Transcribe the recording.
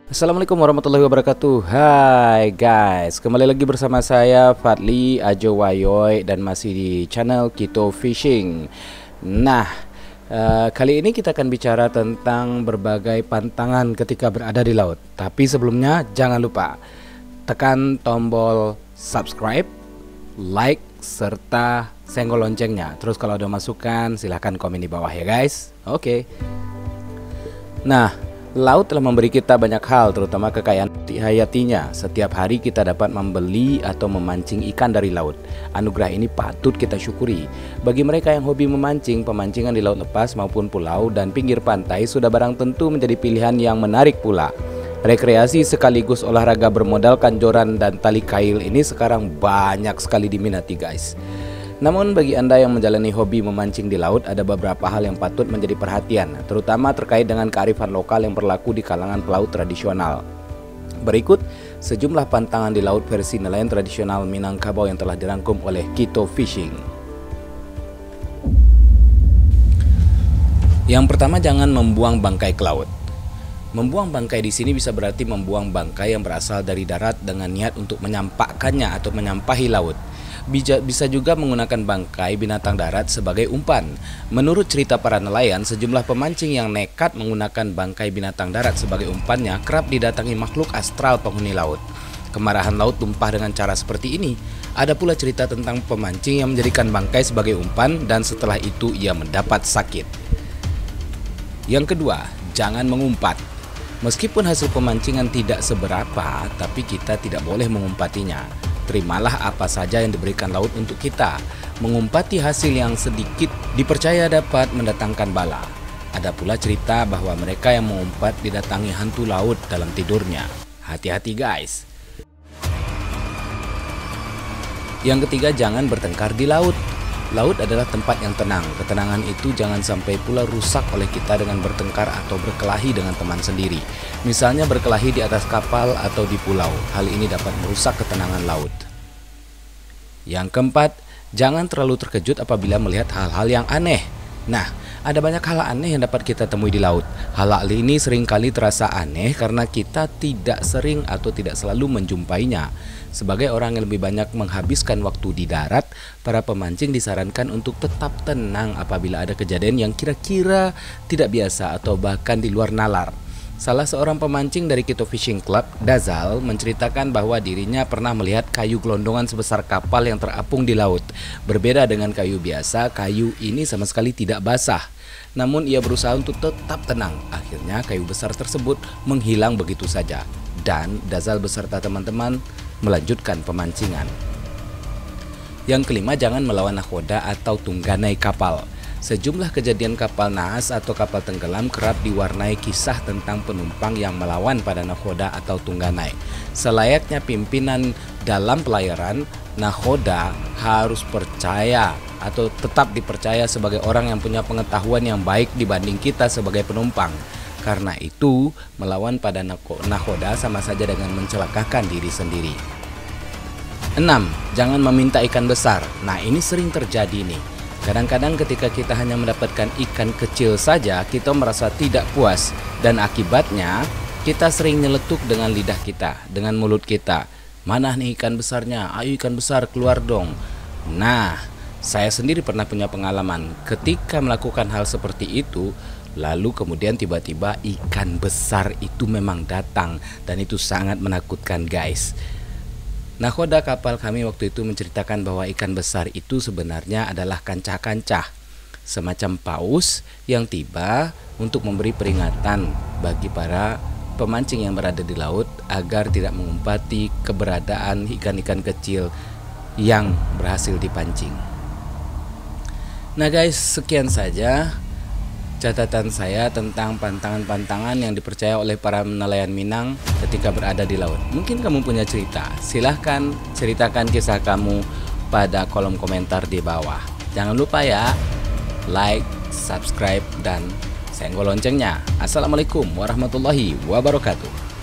Assalamualaikum warahmatullahi wabarakatuh. Hai guys, kembali lagi bersama saya Fadli Ajo Wayoy dan masih di channel Kito Fishing. Nah, kali ini kita akan bicara tentang berbagai pantangan ketika berada di laut. Tapi sebelumnya jangan lupa tekan tombol subscribe, like, serta senggol loncengnya. Terus kalau ada masukan silahkan komen di bawah ya guys. Oke. Nah, laut telah memberi kita banyak hal, terutama kekayaan hayatinya. Setiap hari kita dapat membeli atau memancing ikan dari laut. Anugerah ini patut kita syukuri. Bagi mereka yang hobi memancing, pemancingan di laut lepas maupun pulau dan pinggir pantai sudah barang tentu menjadi pilihan yang menarik pula. Rekreasi sekaligus olahraga bermodalkan joran dan tali kail ini sekarang banyak sekali diminati guys. Namun bagi Anda yang menjalani hobi memancing di laut, ada beberapa hal yang patut menjadi perhatian, terutama terkait dengan kearifan lokal yang berlaku di kalangan pelaut tradisional. Berikut sejumlah pantangan di laut versi nelayan tradisional Minangkabau yang telah dirangkum oleh Kito Fishing. Yang pertama, jangan membuang bangkai ke laut. Membuang bangkai di sini bisa berarti membuang bangkai yang berasal dari darat dengan niat untuk menyampakkannya atau menyampahi laut. Bisa juga menggunakan bangkai binatang darat sebagai umpan. Menurut cerita para nelayan, sejumlah pemancing yang nekat menggunakan bangkai binatang darat sebagai umpannya kerap didatangi makhluk astral penghuni laut. Kemarahan laut tumpah dengan cara seperti ini. Ada pula cerita tentang pemancing yang menjadikan bangkai sebagai umpan dan setelah itu ia mendapat sakit. Yang kedua, jangan mengumpat. Meskipun hasil pemancingan tidak seberapa, tapi kita tidak boleh mengumpatinya. Terimalah apa saja yang diberikan laut untuk kita. Mengumpati hasil yang sedikit dipercaya dapat mendatangkan bala. Ada pula cerita bahwa mereka yang mengumpat didatangi hantu laut dalam tidurnya. Hati-hati guys. Yang ketiga, jangan bertengkar di laut. Laut adalah tempat yang tenang. Ketenangan itu jangan sampai pula rusak oleh kita dengan bertengkar atau berkelahi dengan teman sendiri. Misalnya berkelahi di atas kapal atau di pulau. Hal ini dapat merusak ketenangan laut. Yang keempat, jangan terlalu terkejut apabila melihat hal-hal yang aneh. Nah, ada banyak hal aneh yang dapat kita temui di laut. Hal-hal ini seringkali terasa aneh karena kita tidak sering atau tidak selalu menjumpainya. Sebagai orang yang lebih banyak menghabiskan waktu di darat, para pemancing disarankan untuk tetap tenang apabila ada kejadian yang kira-kira tidak biasa atau bahkan di luar nalar. Salah seorang pemancing dari Kito Fishing Club, Dazal, menceritakan bahwa dirinya pernah melihat kayu gelondongan sebesar kapal yang terapung di laut. Berbeda dengan kayu biasa, kayu ini sama sekali tidak basah. Namun ia berusaha untuk tetap tenang. Akhirnya kayu besar tersebut menghilang begitu saja. Dan Dazal beserta teman-teman melanjutkan pemancingan. Yang kelima, jangan melawan nakoda atau tungganai kapal. Sejumlah kejadian kapal naas atau kapal tenggelam kerap diwarnai kisah tentang penumpang yang melawan pada nakoda atau tungganai. Selayaknya pimpinan dalam pelayaran, nakoda harus percaya atau tetap dipercaya sebagai orang yang punya pengetahuan yang baik dibanding kita sebagai penumpang. Karena itu, melawan pada nakoda sama saja dengan mencelakakan diri sendiri. 6. Jangan meminta ikan besar. Nah, ini sering terjadi nih. Kadang-kadang ketika kita hanya mendapatkan ikan kecil saja, kita merasa tidak puas. Dan akibatnya, kita sering nyeletuk dengan lidah kita, dengan mulut kita. Mana nih ikan besarnya? Ayo ikan besar keluar dong. Nah, saya sendiri pernah punya pengalaman. Ketika melakukan hal seperti itu, lalu kemudian tiba-tiba ikan besar itu memang datang. Dan itu sangat menakutkan guys. Nakoda kapal kami waktu itu menceritakan bahwa ikan besar itu sebenarnya adalah kancah-kancah, semacam paus yang tiba untuk memberi peringatan bagi para pemancing yang berada di laut agar tidak mengumpati keberadaan ikan-ikan kecil yang berhasil dipancing. Nah guys, sekian saja catatan saya tentang pantangan-pantangan yang dipercaya oleh para nelayan Minang ketika berada di laut. Mungkin kamu punya cerita, silahkan ceritakan kisah kamu pada kolom komentar di bawah. Jangan lupa ya, like, subscribe, dan senggol loncengnya. Assalamualaikum warahmatullahi wabarakatuh.